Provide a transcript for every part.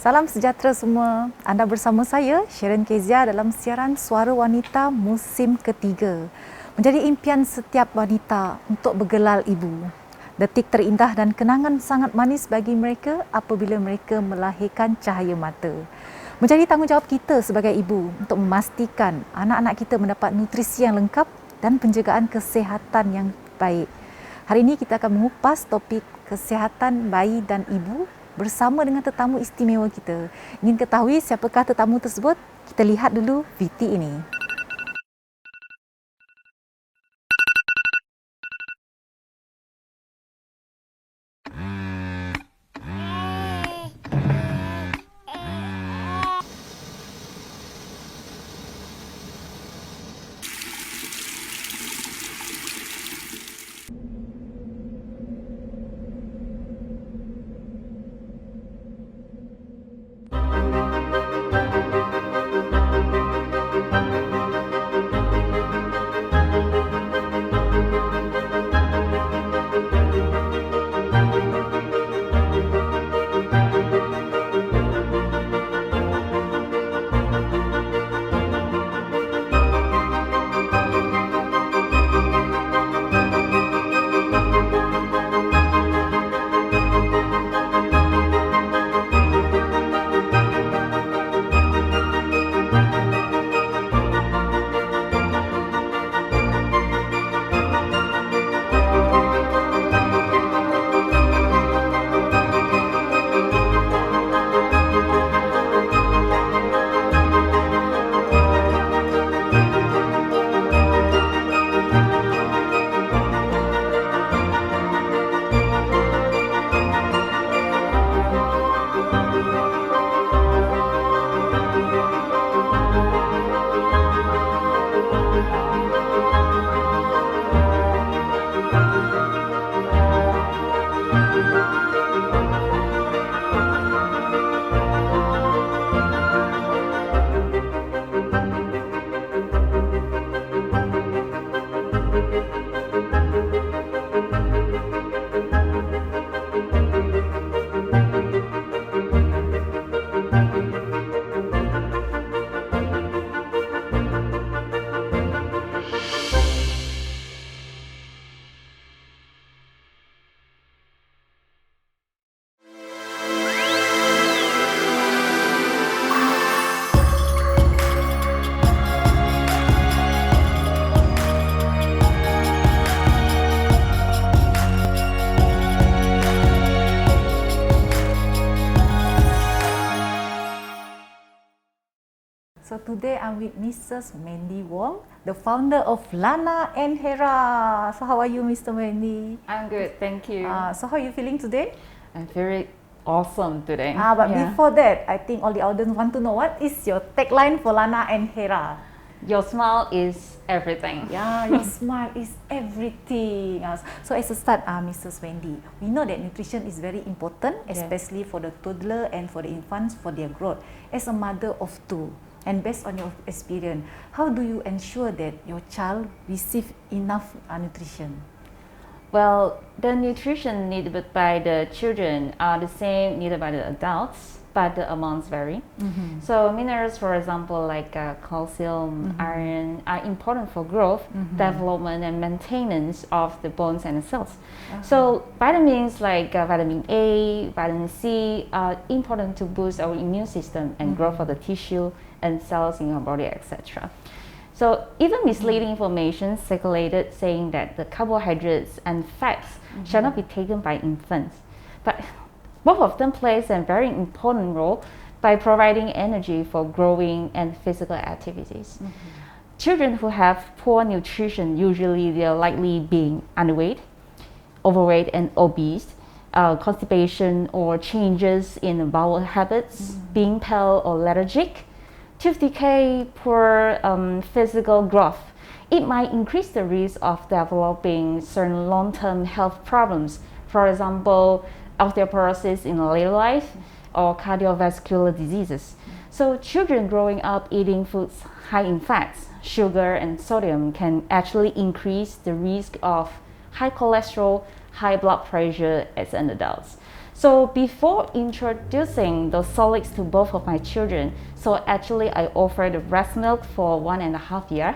Salam sejahtera semua. Anda bersama saya, Sharon Kezia dalam siaran Suara Wanita musim ketiga. Menjadi impian setiap wanita untuk bergelar ibu. Detik terindah dan kenangan sangat manis bagi mereka apabila mereka melahirkan cahaya mata. Menjadi tanggungjawab kita sebagai ibu untuk memastikan anak-anak kita mendapat nutrisi yang lengkap dan penjagaan kesihatan yang baik. Hari ini kita akan mengupas topik kesihatan bayi dan ibu bersama dengan tetamu istimewa kita. Ingin ketahui siapakah tetamu tersebut? Kita lihat dulu VT ini. So today I'm with Mrs. Mandy Wong, the founder of Lana and Hera. So how are you, Mr. Mandy? I'm good, thank you. So how are you feeling today? I'm very awesome today. But before that, I think all the audience want to know what is your tagline for Lana and Hera? Your smile is everything. Yeah, your smile is everything. So as a start, Mrs. Wendy, we know that nutrition is very important, especially for the toddler and for the infants for their growth. As a mother of two, and based on your experience, how do you ensure that your child receive enough nutrition? Well, the nutrition needed by the children are the same needed by the adults, but the amounts vary. So minerals, for example, like calcium, iron, are important for growth, development, and maintenance of the bones and the cells. So vitamins like vitamin A, vitamin C are important to boost our immune system and growth of the tissue and cells in our body, etc. So even misleading information circulated saying that the carbohydrates and fats shall not be taken by infants, but both of them plays a very important role by providing energy for growing and physical activities. Children who have poor nutrition, usually they are likely being underweight, overweight and obese, constipation or changes in bowel habits, being pale or lethargic, tooth decay, poor physical growth. It might increase the risk of developing certain long-term health problems, for example, osteoporosis in later life or cardiovascular diseases. So children growing up eating foods high in fats, sugar and sodium can actually increase the risk of high cholesterol, high blood pressure as an adult. So before introducing the solids to both of my children, so actually I offered breast milk for 1.5 years.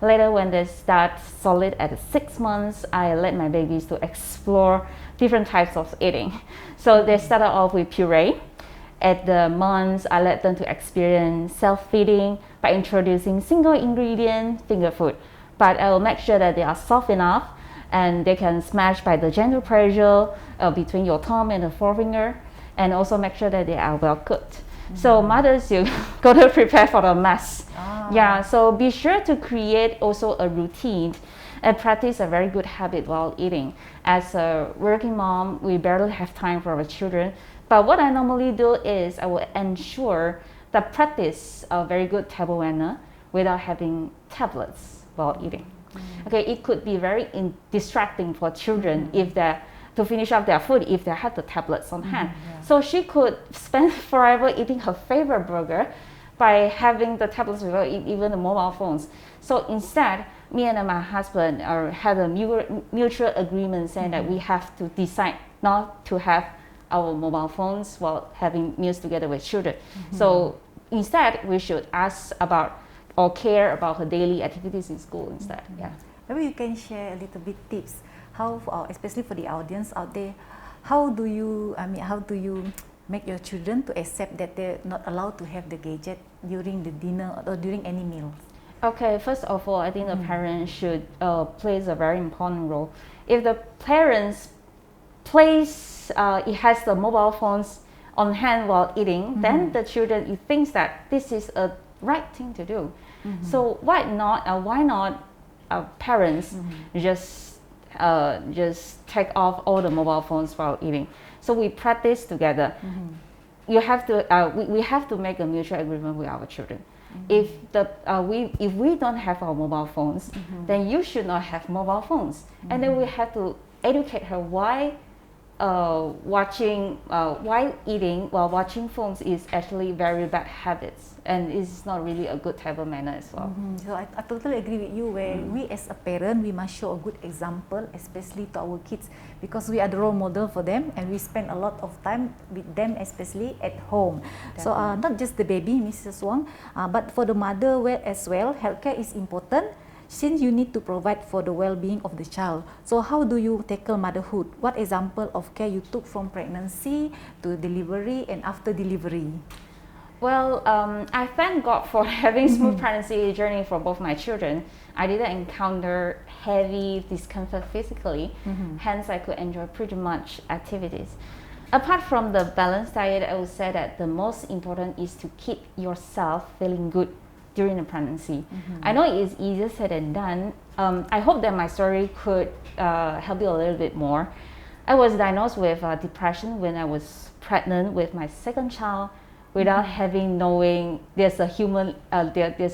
Later, when they start solid at 6 months, I let my babies to explore different types of eating. So they started off with puree. At the months, I let them to experience self-feeding by introducing single ingredient finger food. But I will make sure that they are soft enough and they can smash by the gentle pressure between your thumb and the forefinger, and also make sure that they are well cooked. So mothers, you gotta prepare for the mess. Yeah, so be sure to create also a routine and practice a very good habit while eating. As a working mom, we barely have time for our children. But what I normally do is I will ensure that practice a very good table manner without having tablets while eating. Okay, it could be very distracting for children if they're to finish up their food if they have the tablets on hand. So she could spend forever eating her favorite burger by having the tablets without even the mobile phones. So instead, me and my husband had a mutual agreement saying that we have to decide not to have our mobile phones while having meals together with children. So instead, we should ask about or care about her daily activities in school instead. Yeah. Maybe you can share a little bit tips how, especially for the audience out there, how do you make your children to accept that they're not allowed to have the gadget during the dinner or during any meal? Okay, first of all, I think the parents should plays a very important role. If the parents it has the mobile phones on hand while eating, then the children it thinks that this is a right thing to do. So why not parents just take off all the mobile phones while eating? So we practice together. You have to we have to make a mutual agreement with our children. If we don't have our mobile phones, then you should not have mobile phones. And then we have to educate her why eating while watching phones is actually very bad habits, and it's not really a good table manner as well. So I totally agree with you where we as a parent, we must show a good example, especially to our kids, because we are the role model for them and we spend a lot of time with them, especially at home. Definitely. So not just the baby, Mrs. Wong, but for the mother as well, healthcare is important, since you need to provide for the well-being of the child. So how do you tackle motherhood? What example of care you took from pregnancy to delivery and after delivery? Well, I thank God for having smooth pregnancy journey for both my children. I didn't encounter heavy discomfort physically, hence I could enjoy pretty much activities. Apart from the balanced diet, I would say that the most important is to keep yourself feeling good during the pregnancy. I know it is easier said than done. I hope that my story could help you a little bit more. I was diagnosed with depression when I was pregnant with my second child without knowing there's a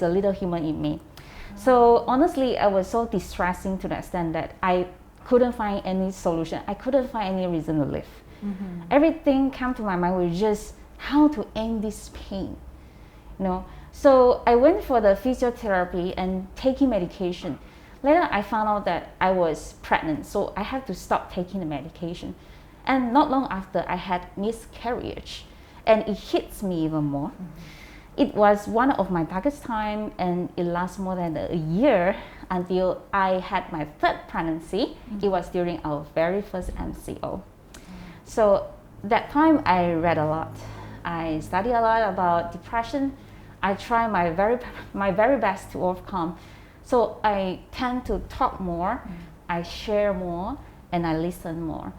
little human in me. So honestly, I was so distressing to the extent that I couldn't find any solution. I couldn't find any reason to live. Everything came to my mind was just how to end this pain, you know. So I went for the physiotherapy and taking medication. Later, I found out that I was pregnant, so I had to stop taking the medication. And not long after, I had miscarriage, and it hits me even more. It was one of my darkest time, and it lasted more than a year until I had my third pregnancy. It was during our very first MCO. So that time, I read a lot. I studied a lot about depression. I try my very best to overcome. So I tend to talk more, I share more, and I listen more.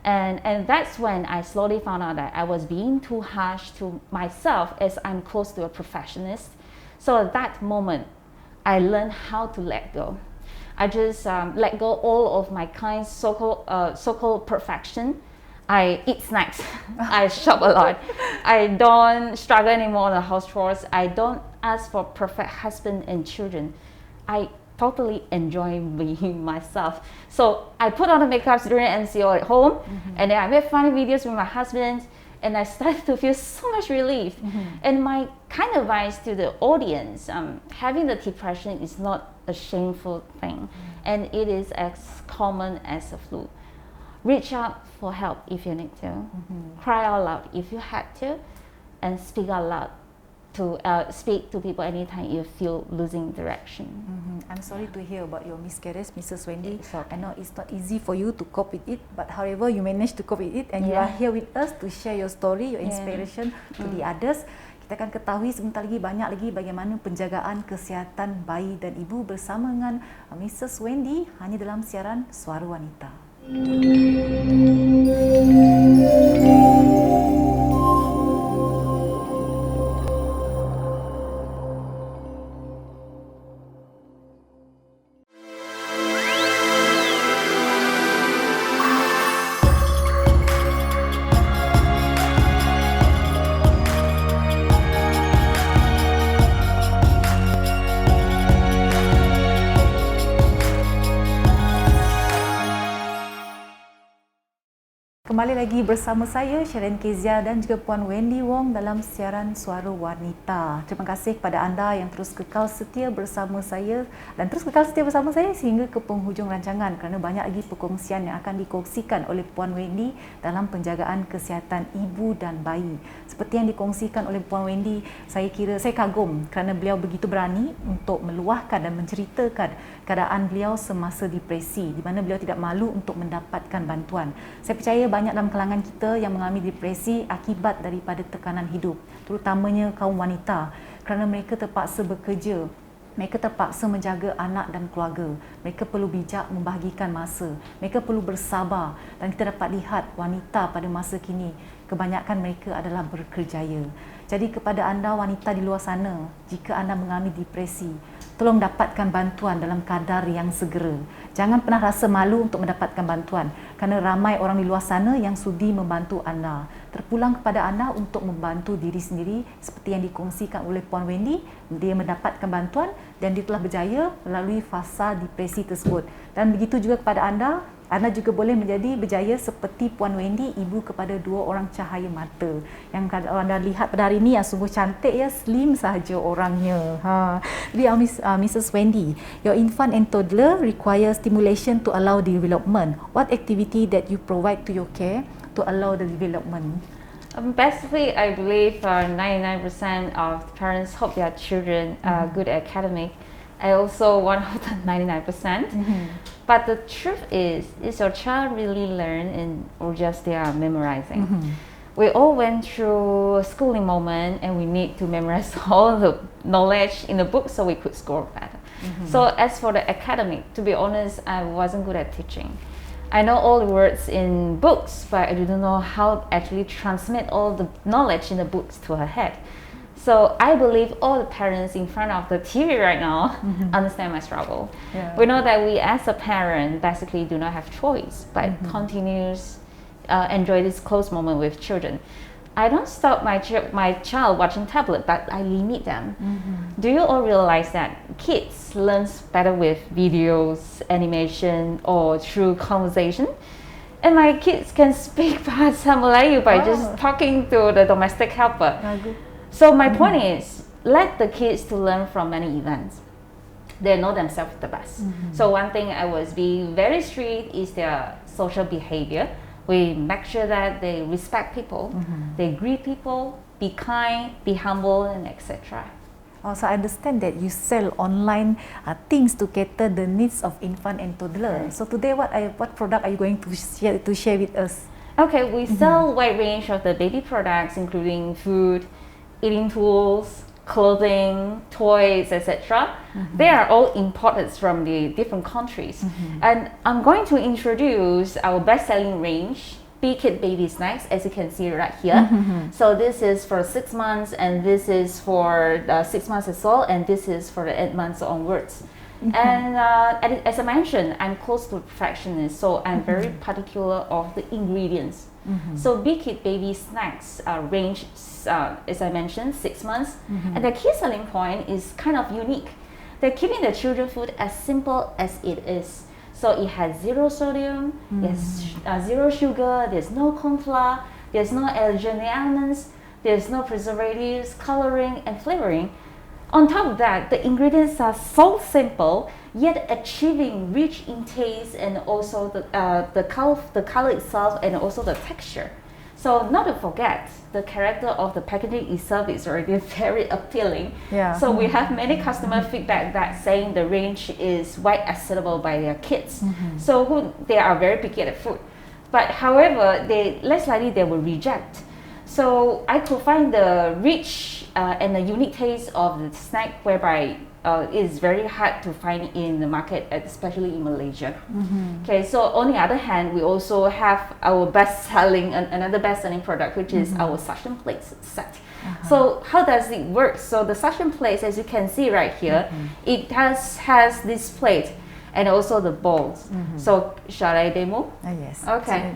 And that's when I slowly found out that I was being too harsh to myself as I'm close to a perfectionist. So at that moment, I learned how to let go. I just let go all of my kind so-called perfection. I eat snacks. I shop a lot. I don't struggle anymore on the house chores. I don't ask for perfect husband and children. I totally enjoy being myself. So I put on the makeup during MCO at home, and then I made funny videos with my husband, and I started to feel so much relief. And my kind of advice to the audience, having the depression is not a shameful thing, and it is as common as a flu. reach out for help if you need to, cry out loud if you had to, and speak out loud to speak to people anytime you feel losing direction. I'm sorry to hear about your miscarriage, Mrs. Wendy. It's okay. I know it's not easy for you to cope with it, but however you managed to cope with it, and you are here with us to share your story, your inspiration to the others. Kita akan ketahui sebentar lagi banyak lagi bagaimana penjagaan kesihatan bayi dan ibu bersama dengan Mrs. Wendy hanya dalam siaran Suara Wanita. Kembali lagi bersama saya Sharon Kezia dan juga Puan Wendy Wong dalam siaran Suara Wanita. Terima kasih kepada anda yang terus kekal setia bersama saya dan terus kekal setia bersama saya sehingga ke penghujung rancangan kerana banyak lagi perkongsian yang akan dikongsikan oleh Puan Wendy dalam penjagaan kesihatan ibu dan bayi. Seperti yang dikongsikan oleh Puan Wendy, saya kagum kerana beliau begitu berani untuk meluahkan dan menceritakan keadaan beliau semasa depresi di mana beliau tidak malu untuk mendapatkan bantuan. Saya percaya banyak dalam kalangan kita yang mengalami depresi akibat daripada tekanan hidup, terutamanya kaum wanita kerana mereka terpaksa bekerja, mereka terpaksa menjaga anak dan keluarga, mereka perlu bijak membahagikan masa, mereka perlu bersabar dan kita dapat lihat wanita pada masa kini kebanyakan mereka adalah berkerjaya. Jadi kepada anda wanita di luar sana, jika anda mengalami depresi, tolong dapatkan bantuan dalam kadar yang segera. Jangan pernah rasa malu untuk mendapatkan bantuan kerana ramai orang di luar sana yang sudi membantu anda. Terpulang kepada anda untuk membantu diri sendiri seperti yang dikongsikan oleh Puan Wendy. Dia mendapatkan bantuan dan dia telah berjaya melalui fasa depresi tersebut. Dan begitu juga kepada anda juga boleh menjadi berjaya seperti Puan Wendy, ibu kepada 2 orang cahaya mata. Yang anda lihat pada hari ini yang sungguh cantik ya, slim sahaja orangnya. Jadi Mrs. Wendy, your infant and toddler require stimulation to allow development. What activity that you provide to your care to allow the development? Basically, I believe 99% of parents hope their children are good at academic. I also one of the 99%. But the truth is your child really learn or just they are memorizing? We all went through a schooling moment and we need to memorize all the knowledge in the book so we could score better. So as for the academic, to be honest, I wasn't good at teaching. I know all the words in books, but I didn't know how to actually transmit all the knowledge in the books to her head. So I believe all the parents in front of the TV right now understand my struggle. Yeah. We know that we as a parent basically do not have choice, but continues enjoy this close moment with children. I don't stop my child watching tablet, but I limit them. Do you all realize that kids learn better with videos, animation, or through conversation? And my kids can speak Bahasa Melayu by just talking to the domestic helper. So my point is, let the kids to learn from many events. They know themselves the best. So one thing I was being very strict is their social behavior. We make sure that they respect people, they greet people, be kind, be humble, and etc. Also, I understand that you sell online things to cater the needs of infant and toddler. So today, what product are you going to share with us? Okay, we sell a wide range of the baby products, including food, eating tools, clothing, toys, etc. They are all imported from the different countries. And I'm going to introduce our best-selling range, B-Kid Baby Snacks, as you can see right here. So this is for 6 months, and this is for 6 months as well, and this is for the 8 months onwards. And as I mentioned, I'm close to perfectionist, so I'm very particular of the ingredients. So B-Kid Baby Snacks range, as I mentioned, 6 months. And the key selling point is kind of unique. They're keeping the children food as simple as it is. So it has 0 sodium, there's 0 sugar, there's no corn flour, there's no allergenic elements, there's no preservatives, coloring, and flavoring. On top of that, the ingredients are so simple, yet achieving rich in taste and also the color itself and also the texture. So not to forget, the character of the packaging itself is already very appealing. Yeah. So we have many customer feedback that saying the range is quite acceptable by their kids. So they are very picky at food. But however, they less likely they will reject. So I could find the rich and the unique taste of the snack whereby it is very hard to find in the market, especially in Malaysia. Okay, so on the other hand, we also have our another best-selling product, which is our suction plates set. So how does it work? So the suction plates, as you can see right here, it has this plate and also the bowls. So shall I demo? Yes. Okay.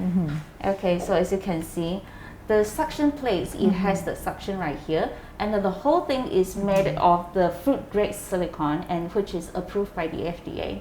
Okay, so as you can see, the suction plates, it has the suction right here, and then the whole thing is made of the food grade silicone, and which is approved by the FDA.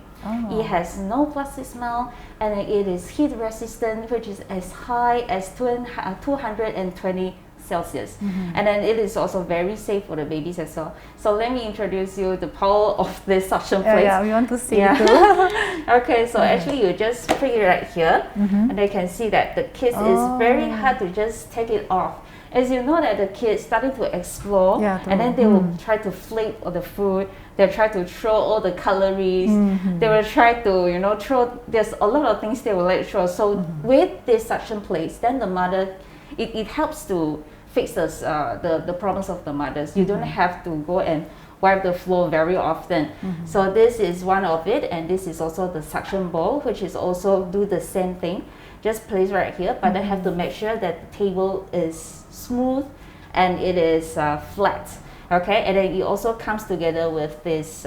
It has no plastic smell, and it is heat resistant, which is as high as 220 Celsius. And then it is also very safe for the babies as well. So let me introduce you the power of this suction plate. Yeah, we want to see Yeah. too. Okay, so actually you just put it right here, and they can see that the kids is very hard to just take it off. As you know that the kids starting to explore, and then they will try to flip all the food. They'll try to throw all the calories. They will try to, throw. There's a lot of things they will let throw. So with this suction plates, then the mother, it helps to fix the problems of the mothers. You don't have to go and wipe the floor very often. So this is one of it, and this is also the suction bowl, which is also do the same thing. Just place right here, but I have to make sure that the table is smooth and it is flat. Okay, and then it also comes together with this,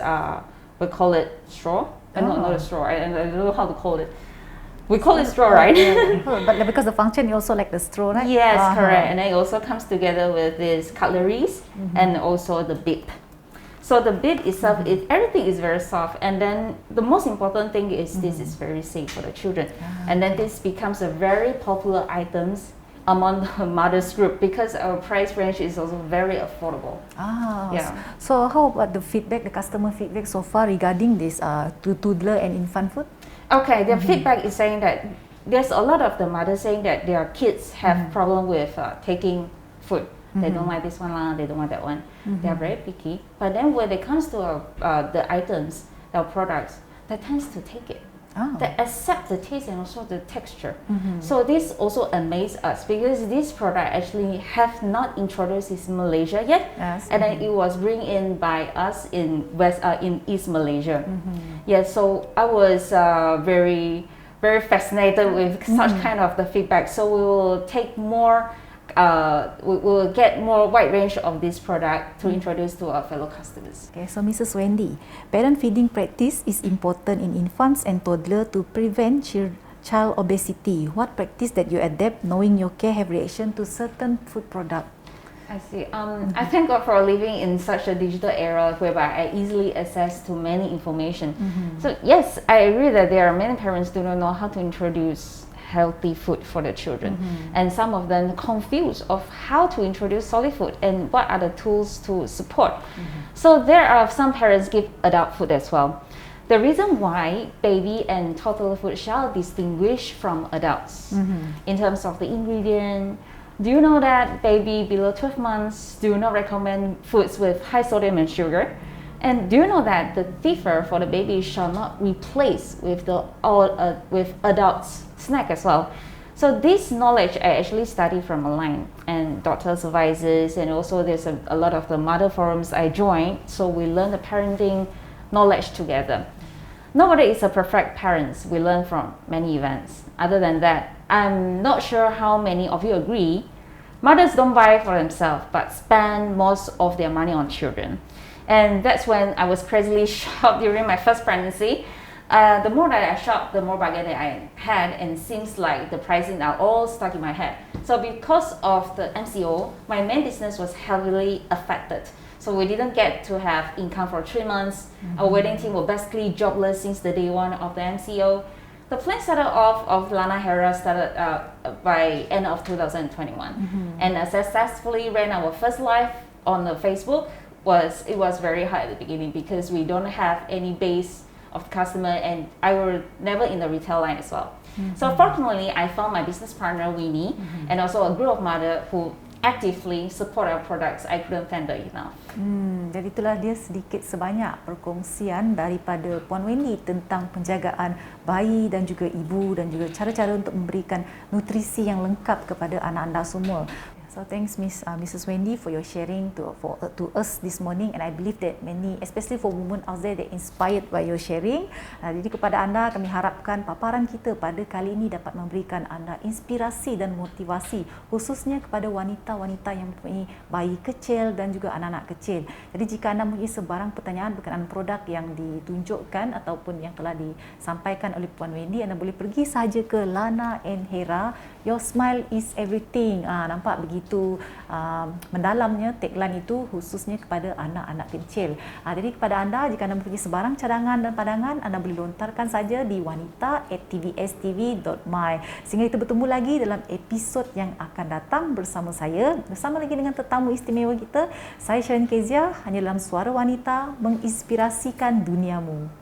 we call it straw. Not a straw, I don't know how to call it. We call it straw, right? But because the function is also like the straw, right? Yes, correct. And then it also comes together with this cutleries and also the bib. So the bib itself, everything is very soft. And then the most important thing is this is very safe for the children. And then this becomes a very popular items among the mothers group because our price range is also very affordable. Yeah. So how about the feedback, the customer feedback so far regarding this toddler and infant food? Okay, their feedback is saying that there's a lot of the mothers saying that their kids have problem with taking food. They don't like this one, they don't want that one. They are very picky. But then when it comes to the items, our products, they tends to take it. They accept the taste and also the texture. So this also amazes us because this product actually have not introduced in Malaysia yet, and then it was bring in by us in East Malaysia. Yeah, so I was very fascinated with such kind of the feedback. So we will take more. We will get more wide range of this product to introduce to our fellow customers. Okay, so Mrs. Wendy, parent feeding practice is important in infants and toddlers to prevent child obesity. What practice that you adapt knowing your care have reaction to certain food product? I see. I thank God for living in such a digital era whereby I easily access to many information. So yes, I agree that there are many parents do not know how to introduce healthy food for the children, and some of them confused of how to introduce solid food and what are the tools to support. So there are some parents give adult food as well. The reason why baby and toddler food shall distinguish from adults in terms of the ingredient. Do you know that baby below 12 months do not recommend foods with high sodium and sugar? And do you know that the differ for the baby shall not replace with with adults snack as well? So this knowledge I actually study from online and doctors' advices, and also there's a lot of the mother forums I joined. So we learn the parenting knowledge together. Nobody is a perfect parents. We learn from many events. Other than that, I'm not sure how many of you agree. Mothers don't buy for themselves, but spend most of their money on children. And that's when I was crazily shocked during my first pregnancy. The more that I shopped, the more bargain that I had, and it seems like the pricing are all stuck in my head. So because of the MCO, my main business was heavily affected. So we didn't get to have income for 3 months. Our wedding team were basically jobless since the day one of the MCO. The plan started off of Lana Hera started by end of 2021, and I successfully ran our first live on the Facebook was very hard at the beginning because we don't have any base of customer, and I were never in the retail line as well. So fortunately, I found my business partner Winnie, and also a group of mother who actively support our products. I couldn't thank her enough. Jadi itulah dia sedikit sebanyak perkongsian daripada Puan Wendy tentang penjagaan bayi dan juga ibu dan juga cara-cara untuk memberikan nutrisi yang lengkap kepada anak anda semua. So thanks Mrs. Wendy for your sharing to us this morning, and I believe that many, especially for women out there, that inspired by your sharing. Jadi kepada anda kami harapkan paparan kita pada kali ini dapat memberikan anda inspirasi dan motivasi, khususnya kepada wanita-wanita yang mempunyai bayi kecil dan juga anak-anak kecil. Jadi jika anda mempunyai sebarang pertanyaan berkenaan produk yang ditunjukkan ataupun yang telah disampaikan oleh Puan Wendy, anda boleh pergi sahaja ke Lana and Hera, Your Smile is Everything. Nampak begitu mendalamnya tagline itu, khususnya kepada anak-anak kecil. Jadi kepada anda, jika anda mempunyai sebarang cadangan dan pandangan, anda boleh lontarkan saja di wanita@tvstv.my. Sehingga kita bertemu lagi dalam episod yang akan datang bersama saya, bersama lagi dengan tetamu istimewa kita. Saya Sharon Kezia, hanya dalam Suara Wanita, menginspirasikan duniamu.